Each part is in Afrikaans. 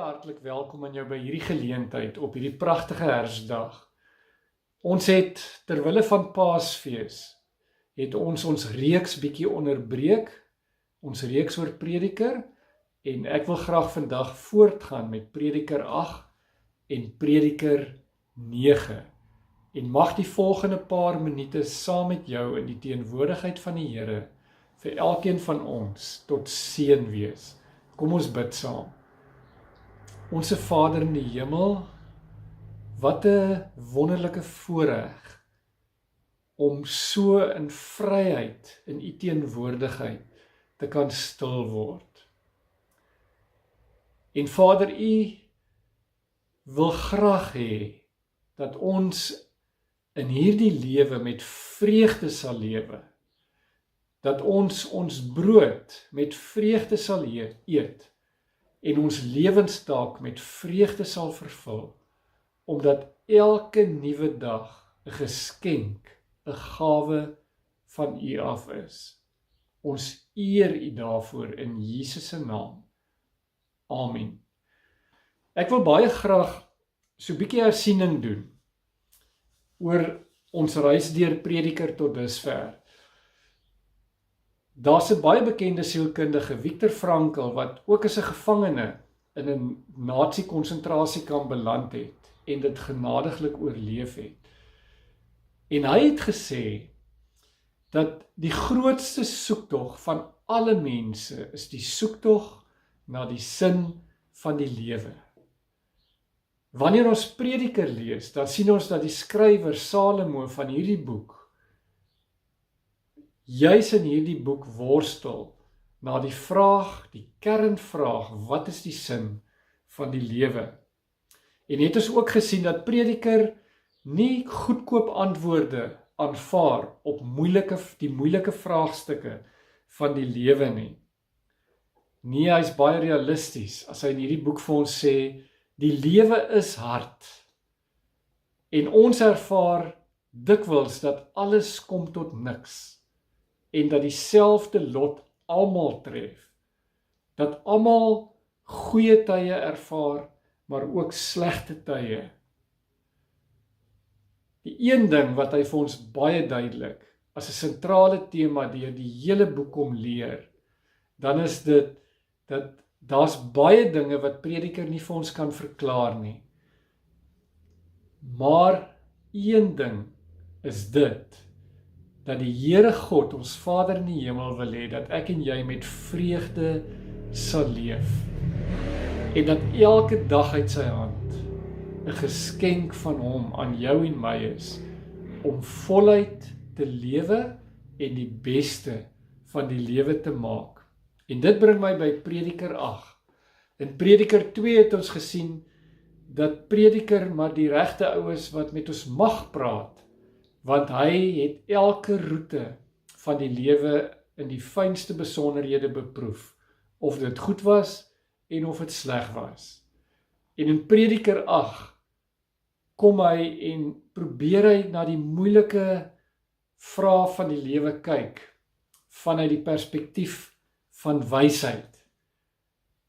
hartlik welkom aan jou by hierdie geleentheid op hierdie pragtige Kersdag. Ons het terwille van Paasfees het ons reeks bietjie onderbreek, ons reeks oor Prediker, en ek wil graag vandag voortgaan met Prediker 8 en Prediker 9. En mag die volgende paar minute saam met jou in die teenwoordigheid van die Here vir elkeen van ons tot seën wees. Kom ons bid saam. Onse Vader in die hemel, wat 'n wonderlike voorreg om so in vryheid in U teenwoordigheid te kan stil word. En Vader, U wil graag hê dat ons in hierdie lewe met vreugde sal lewe, dat ons brood met vreugde sal eet, en ons lewenstaak met vreugde sal vervul, omdat elke nuwe dag 'n geskenk, 'n gawe van U af is. Ons eer U daarvoor in Jesus se naam. Amen. Ek wil baie graag so 'n bietjie hersiening doen oor ons reis deur Prediker tot dusver. Daar's 'n baie bekende sielkundige, Viktor Frankl, wat ook as 'n gevangene in 'n nazi-konsentrasiekamp beland het en dit genadiglik oorleef het. En hy het gesê dat die grootste soektog van alle mense is die soektog na die sin van die lewe. Wanneer ons Prediker lees, dan sien ons dat die skrywer Salomo van hierdie boek juis in hierdie boek worstel na die vraag, die kernvraag, wat is die sin van die lewe? En het ons ook gesien dat Prediker nie goedkoop antwoorde aanvaar op die moeilike vraagstukke van die lewe nie. Nee, hy is baie realisties as hy in hierdie boek vir ons sê, die lewe is hard. En ons ervaar dikwels dat alles kom tot niks. En dat dieselfde lot almal tref, dat almal goeie tye ervaar, maar ook slegte tye. Die een ding wat hy vir ons baie duidelik, as 'n sentrale tema deur die hele boek kom leer, dan is dit, dat daar's baie dinge wat Prediker nie vir ons kan verklaar nie. Maar een ding is dit, dat die Here God, ons Vader in die hemel wil hê, dat ek en jy met vreugde sal leef. En dat elke dag uit sy hand 'n geskenk van hom aan jou en my is, om voluit te lewe en die beste van die lewe te maak. En dit bring my by Prediker 8. In Prediker 2 het ons gesien, dat Prediker maar die regte ou is wat met ons mag praat, want hy het elke roete van die lewe in die fynste besonderhede beproef, of dit goed was en of dit sleg was. En in Prediker 8 kom hy en probeer hy na die moeilike vrae van die lewe kyk, vanuit die perspektief van wysheid.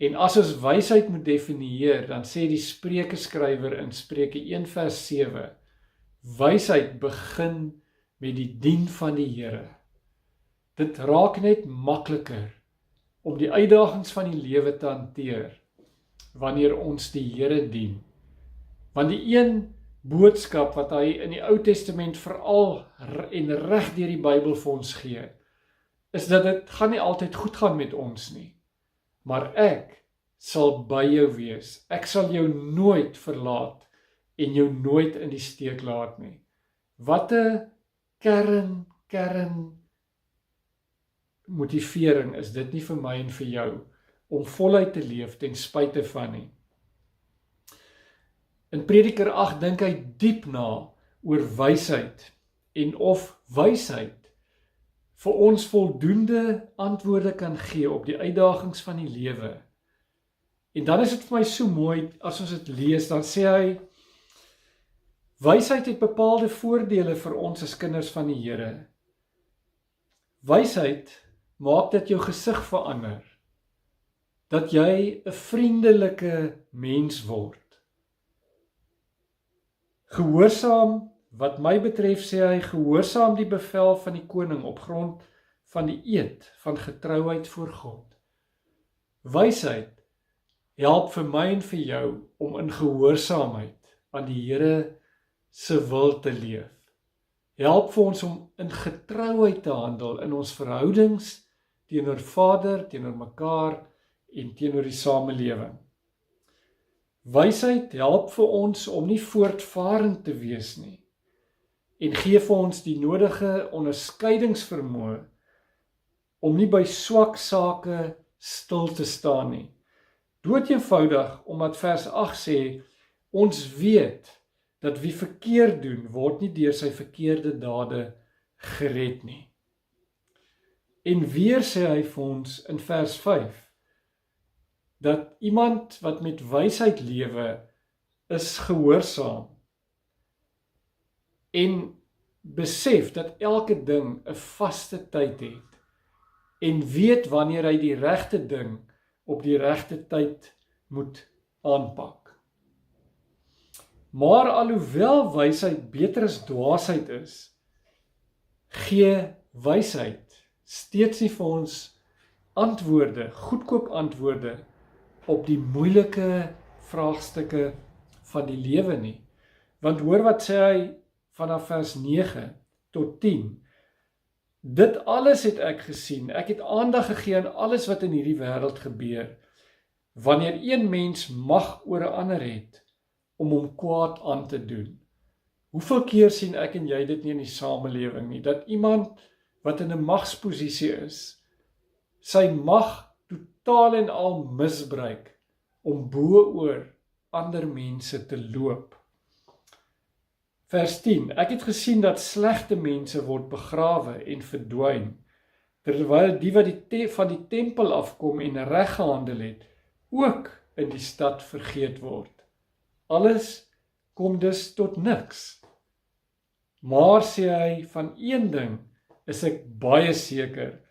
En as ons wysheid moet definieer, dan sê die Spreuke-skrywer in Spreuke 1 vers 7, wysheid begin met die dien van die Here. Dit raak net makliker om die uitdagings van die lewe te hanteer wanneer ons die Here dien. Want die een boodskap wat hy in die Ou Testament veral en reg deur die Bybel vir ons gee, is dat dit gaan nie altyd goed gaan met ons nie. Maar ek sal by jou wees. Ek sal jou nooit verlaat en jou nooit in die steek laat nie. Wat 'n kern motivering is dit nie vir my en vir jou, om voluit te leef ten spyte van nie. In Prediker 8 dink hy diep na oor wysheid, en of wysheid vir ons voldoende antwoorde kan gee op die uitdagings van die lewe. En dan is dit vir my so mooi, as ons dit lees, dan sê hy, wysheid het bepaalde voordele vir ons as kinders van die Here. Wysheid maak dat jou gesig verander. dat jy 'n vriendelike mens word. Gehoorsaam, wat my betref, sê hy, gehoorsaam die bevel van die koning op grond van die eed van getrouheid voor God. Wysheid help vir my en vir jou om in gehoorsaamheid aan die Here se wil te leef. Help vir ons om in getrouheid te handel in ons verhoudings teenoor Vader, teenoor mekaar en teenoor die samelewing. Wysheid help vir ons om nie voortvarend te wees nie en gee vir ons die nodige onderskeidingsvermoë om nie by swak sake stil te staan nie. Doeteenvoudig omdat vers 8 sê, ons weet dat wie verkeerd doen, word nie deur sy verkeerde dade gered nie. En weer sê hy vir ons in vers 5, dat iemand wat met wysheid lewe, is gehoorsaam en besef dat elke ding 'n vaste tyd het en weet wanneer hy die regte ding op die regte tyd moet aanpak. Maar alhoewel wysheid beter as dwaasheid is, gee wysheid steeds nie vir ons antwoorde, goedkoop antwoorde op die moeilike vraagstukke van die lewe nie. Want hoor wat sê hy vanaf vers 9 tot 10. Dit alles het ek gesien, ek het aandag gegee aan alles wat in hierdie wêreld gebeur, wanneer een mens mag oor 'n ander het, om hom kwaad aan te doen. Hoeveel keer sien ek en jy dit nie in die samelewing nie, dat iemand wat in 'n magsposisie is, sy mag totaal en al misbruik, om bo oor ander mense te loop. Vers 10, ek het gesien dat slegte mense word begrawe en verdwyn, terwyl die wat van die tempel afkom en reg gehandel het, ook in die stad vergeet word. Alles kom dus tot niks. Maar sê hy, van een ding is ek baie seker,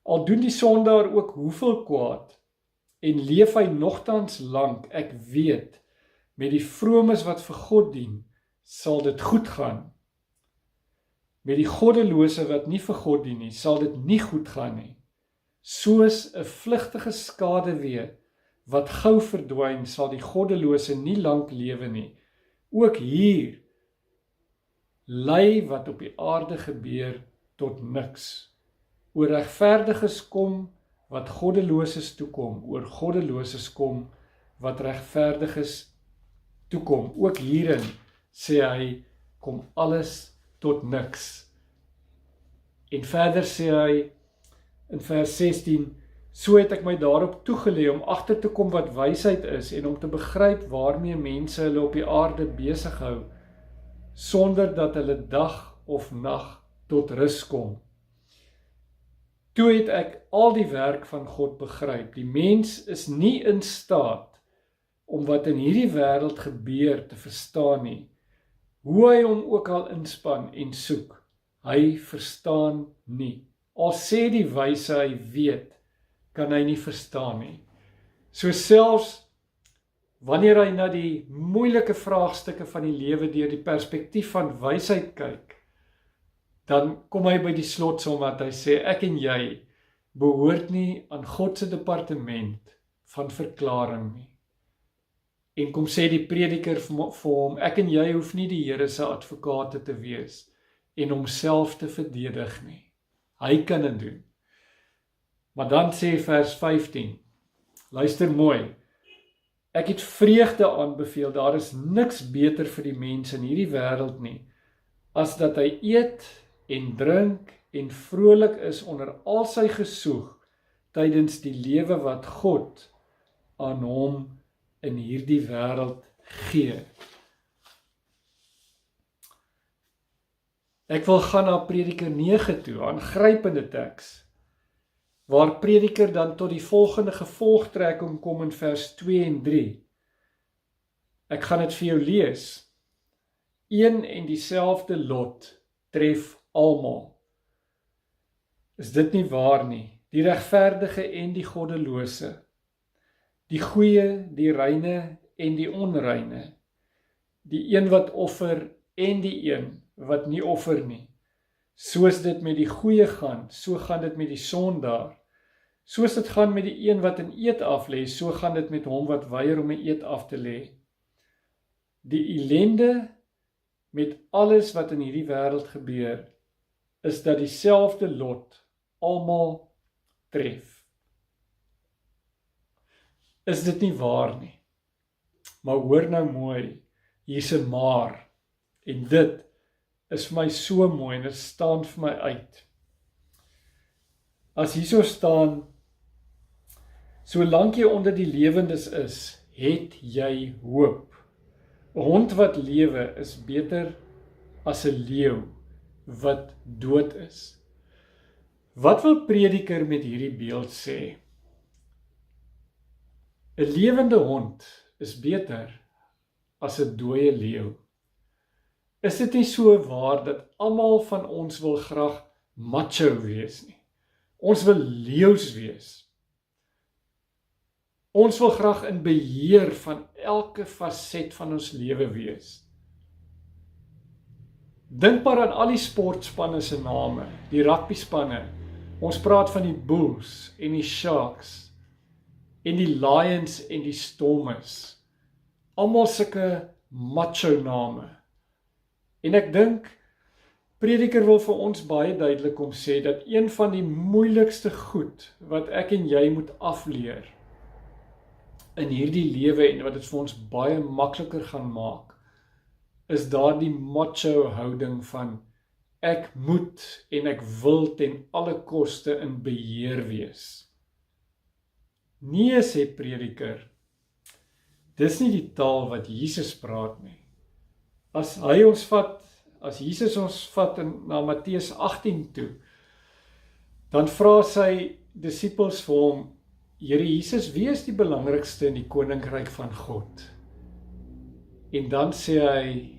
al doen die sondaar ook hoeveel kwaad, en leef hy nogtans lank, ek weet, met die vromes wat vir God dien, sal dit goed gaan. Met die goddelose wat nie vir God dien nie, sal dit nie goed gaan nie. Soos 'n vlugtige skaduwee wat gou verdwyn, sal die goddelose nie lank lewe nie. Ook hier lei wat op die aarde gebeur tot niks. Oor regverdiges kom wat goddeloses toekom, oor goddeloses kom wat regverdiges toekom. Ook hierin sê hy, kom alles tot niks. En verder sê hy in vers 16, so het ek my daarop toegelê om agter te kom wat wysheid is en om te begryp waarmee mense hulle op die aarde besig hou, sonder dat hulle dag of nag tot rus kom. Toe het ek al die werk van God begryp. Die mens is nie in staat om wat in hierdie wêreld gebeur te verstaan nie. Hoe hy hom ook al inspann en soek, hy verstaan nie. Al sê die wyse hy weet, kan hy nie verstaan nie. So selfs wanneer hy na die moeilike vraagstukke van die lewe deur die perspektief van wysheid kyk, dan kom hy by die slotsom wat hy sê, ek en jy behoort nie aan God se departement van verklaring nie. En kom sê die prediker vir hom, ek en jy hoef nie die Here se advokate te wees en homself te verdedig nie. Hy kan dit doen. Maar dan sê vers 15, luister mooi, ek het vreugde aanbeveel, daar is niks beter vir die mens in hierdie wêreld nie, as dat hy eet en drink en vrolik is onder al sy gesoeg, tydens die lewe wat God aan hom in hierdie wêreld gee. Ek wil gaan na Prediker 9 toe, aangrypende teks, waar Prediker dan tot die volgende gevolgtrekking kom in vers 2 en 3. Ek gaan dit vir jou lees. Een en dieselfde lot tref almal. Is dit nie waar nie? Die regverdige en die goddelose. die goeie, die reine en die onreine, die een wat offer en die een wat nie offer nie. Soos dit met die goeie gaan, so gaan dit met die sondaar. Soos dit gaan met die een wat 'n eed aflê, so gaan dit met hom wat weier om 'n eed af te lê. Die ellende met alles wat in hierdie wêreld gebeur, is dat dieselfde lot almal tref. Is dit nie waar nie? Maar hoor nou mooi, hier's 'n maar, en dit is vir my so mooi en dit staan vir my uit. As hierso staan, solank jy onder die lewendes is, het jy hoop. 'n Hond wat lewe is beter as 'n leeu wat dood is. Wat wil Prediker met hierdie beeld sê? 'n Lewende hond is beter as 'n dooie leeu. Is dit nie so waar dat almal van ons wil graag macho wees nie? Ons wil leeu's wees. Ons wil graag in beheer van elke faset van ons lewe wees. Dink maar aan al die sportspanne se name, die rugbyspanne. Ons praat van die Bulls en die Sharks en die Lions en die Stormers. Almal sulke macho name. En ek dink Prediker wil vir ons baie duidelik kom sê dat een van die moeilikste goed wat ek en jy moet afleer in hierdie lewe en wat dit vir ons baie makliker gaan maak, is daardie macho houding van ek moet en ek wil ten alle koste in beheer wees. Nee, sê Prediker, dis nie die taal wat Jesus praat nie. As Jesus ons vat na Matteus 18 toe, dan vra sy disippels vir hom, Here Jesus, wie is die belangrikste in die koninkryk van God? En dan sê hy,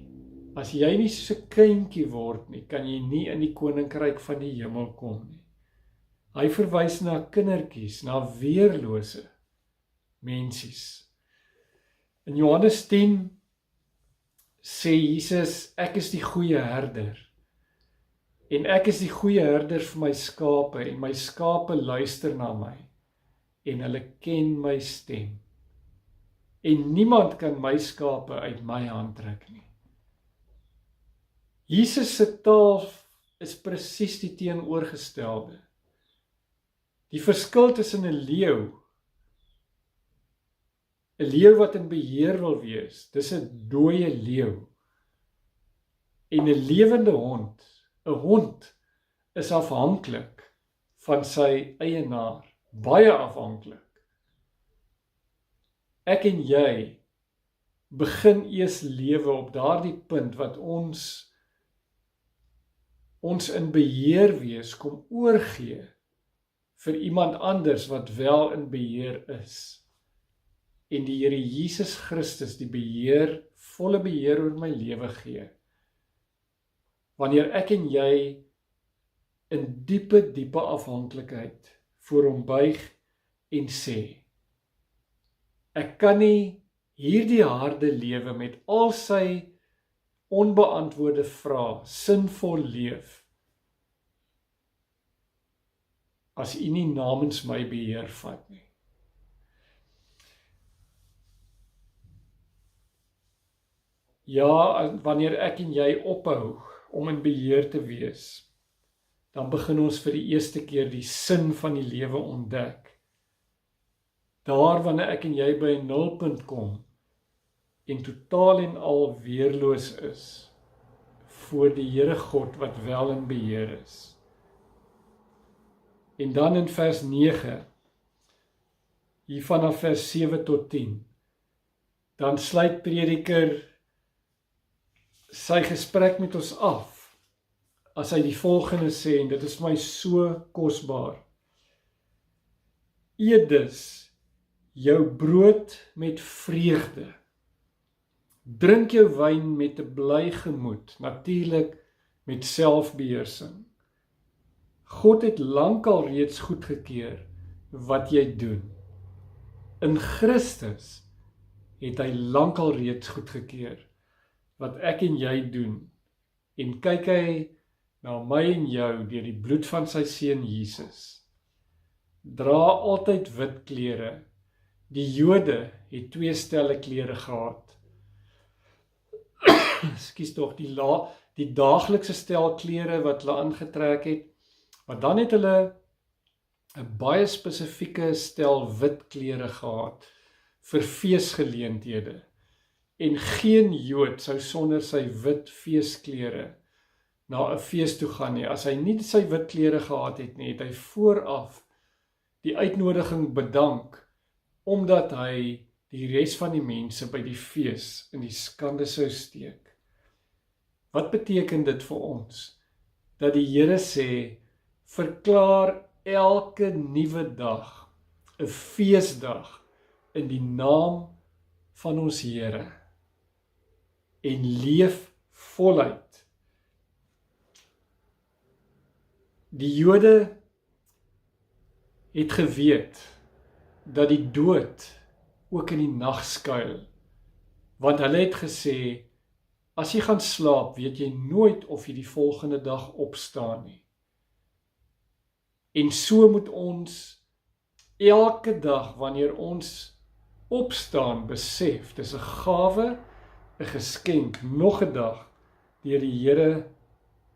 as jy nie so 'n kindjie word nie, kan jy nie in die koninkryk van die hemel kom nie. Hy verwys na kindertjies, na weerlose mensies. In Johannes 10 sê Jesus, ek is die goeie herder. En ek is die goeie herder vir my skape, en my skape luister na my, en hulle ken my stem. En niemand kan my skape uit my hand trek nie. Jesus se taal is presies die teenoorgestelde. Die verskil tussen 'n leeu wat in beheer wil wees, dis 'n dooie leeu. En 'n lewende hond, 'n hond is afhanklik van sy eienaar, baie afhanklik. Ek en jy begin eers lewe op daardie punt wat ons in beheer wees kom oorgee vir iemand anders wat wel in beheer is. En die Here Jesus Christus die beheer, volle beheer oor my lewe gee. Wanneer ek en jy in diepe afhanklikheid voor hom buig en sê, ek kan nie hierdie harde lewe met al sy onbeantwoorde vrae sinvol leef as U nie namens my beheer vat nie. Ja, wanneer ek en jy ophou om in beheer te wees, dan begin ons vir die eerste keer die sin van die lewe ontdek. Daar wanneer ek en jy by 'n nulpunt kom en totaal en al weerloos is voor die Here God wat wel in beheer is. En dan in vers 9, hier vanaf vers 7 tot 10, dan sluit Prediker sy gesprek met ons af, as hy die volgende sê, en dit is my so kosbaar. Eet dus jou brood met vreugde, drink jou wyn met 'n bly gemoed, natuurlik met selfbeheersing. God het lankal reeds goedgekeur wat jy doen. In Christus het hy lankal reeds goedgekeur wat ek en jy doen, en kyk hy na my en jou deur die bloed van sy seun Jesus. Dra altyd wit klere. Die Jode het 2 stelle klere gehad. Ekskuus tog, die daaglikse stel klere wat hulle aangetrek het, maar dan het hulle 'n baie spesifieke stel wit klere gehad vir feesgeleenthede. En geen Jood sou sonder sy wit feesklere na 'n fees toe gaan nie. As hy nie sy wit klere gehad het nie, het hy vooraf die uitnodiging bedank, omdat hy die res van die mense by die fees in die skande sou steek. Wat beteken dit vir ons? Dat die Here sê, verklaar elke nuwe dag 'n feesdag in die naam van ons Here en leef voluit. Die Jode het geweet dat die dood ook in die nag skuil, want hulle het gesê, as jy gaan slaap, weet jy nooit of jy die volgende dag opstaan nie. En so moet ons elke dag, wanneer ons opstaan, besef, dis 'n gawe, 'n geskenk, nog 'n dag, deur die Here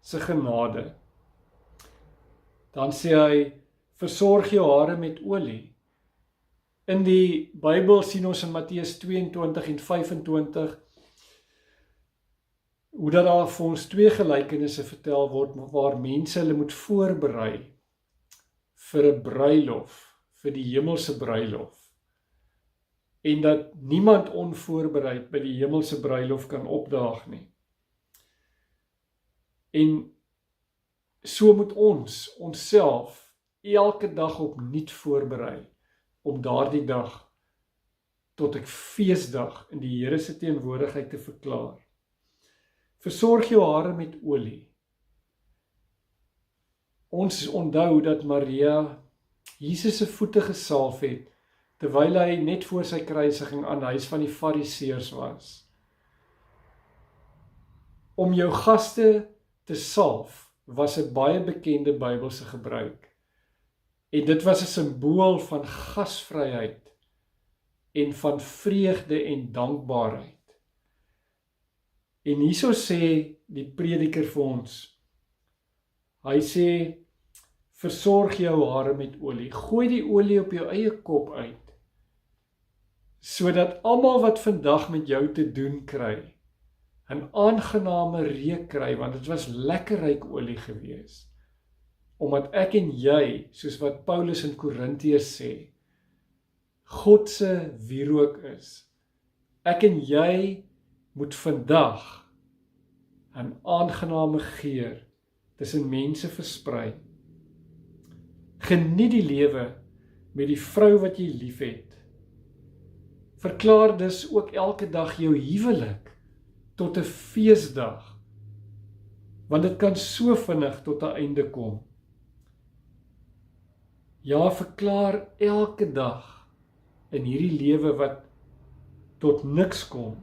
se genade. Dan sê hy, versorg jou hare met olie. In die Bybel sien ons in Matteus 22 en 25, hoe dat daar vir ons 2 gelykenisse vertel word, waar mense hulle moet voorberei vir 'n bruilof, vir die hemelse bruilof. En dat niemand onvoorbereid by die hemelse bruilof kan opdaag nie. En so moet ons onsself elke dag opnuut voorberei, om daardie dag tot 'n feesdag in die Here se teenwoordigheid te verklaar. Versorg jou hare met olie. Ons onthou dat Maria Jesus se voete gesalf het, terwyl hy net voor sy kruisiging aan die huis van die Fariseërs was. Om jou gaste te salf was 'n baie bekende Bybelse gebruik. En dit was 'n simbool van gasvryheid en van vreugde en dankbaarheid. En hierso sê die prediker vir ons, hy sê, versorg jou hare met olie, gooi die olie op jou eie kop uit, sodat almal wat vandag met jou te doen kry, 'n aangename reuk kry, want dit was lekker ryk olie gewees. Omdat ek en jy, soos wat Paulus in Korintiërs sê, God se wierook is. Ek en jy moet vandag 'n aangename geur tussen mense versprei. Geniet die lewe met die vrou wat jy liefhet. Verklaar dus ook elke dag jou huwelik tot 'n feesdag, want dit kan so vinnig tot 'n einde kom. Ja, verklaar elke dag in hierdie lewe wat tot niks kom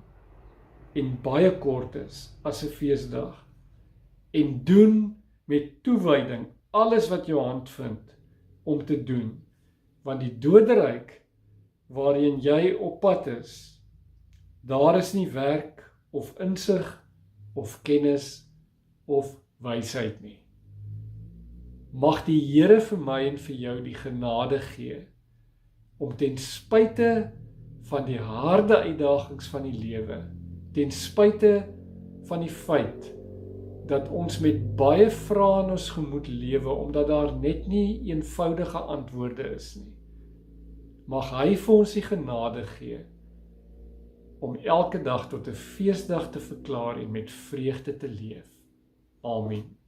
en baie kort is as 'n feesdag, en doen met toewyding alles wat jou hand vind om te doen, want die doderyk waarheen jy op pad is, daar is nie werk of insig of kennis of wysheid nie. Mag die Here vir my en vir jou die genade gee om ten spyte van die harde uitdagings van die lewe, ten spyte van die feit dat ons met baie vrae in ons gemoed lewe, omdat daar net nie eenvoudige antwoorde is nie. Mag hy vir ons die genade gee om elke dag tot 'n feesdag te verklaar en met vreugde te leef. Amen.